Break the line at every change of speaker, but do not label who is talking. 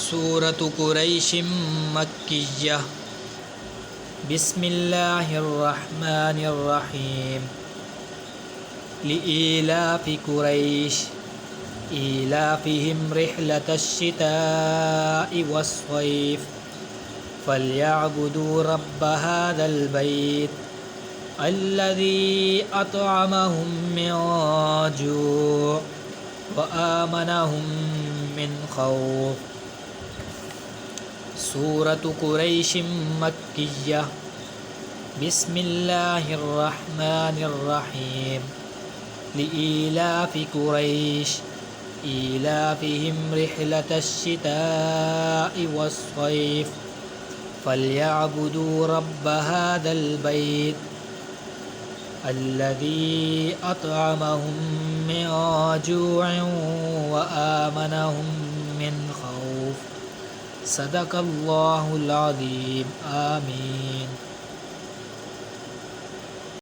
सूरत कुरैश मक्किय्यह बिस्मिल्लाहिर्रहमानिर्रहीम लिईलाफि कुरैश ईलाफिहिम रिह्लतश्शिताइ वस्सैफ फल्यअबुदू रब्ब हाज़ल बैत अल्लज़ी अतअमहुम मिन जू' व आमनहुम मिन खौफ। सूरत कुरैश मक्किय्यह बिस्मिल्लाहिर्रहमानिर्रहीम लिईलाफि कुरैश ईलाफिहिम रिह्लतश्शिताइ वस्सैफ फल्यअबुदू रब्ब हाज़ल बैत अल्लज़ी अतअमहुम मिन जू'इन व आमनहुम मिन खौफ। सदक़ल्लाहुल अज़ीम। आमीन।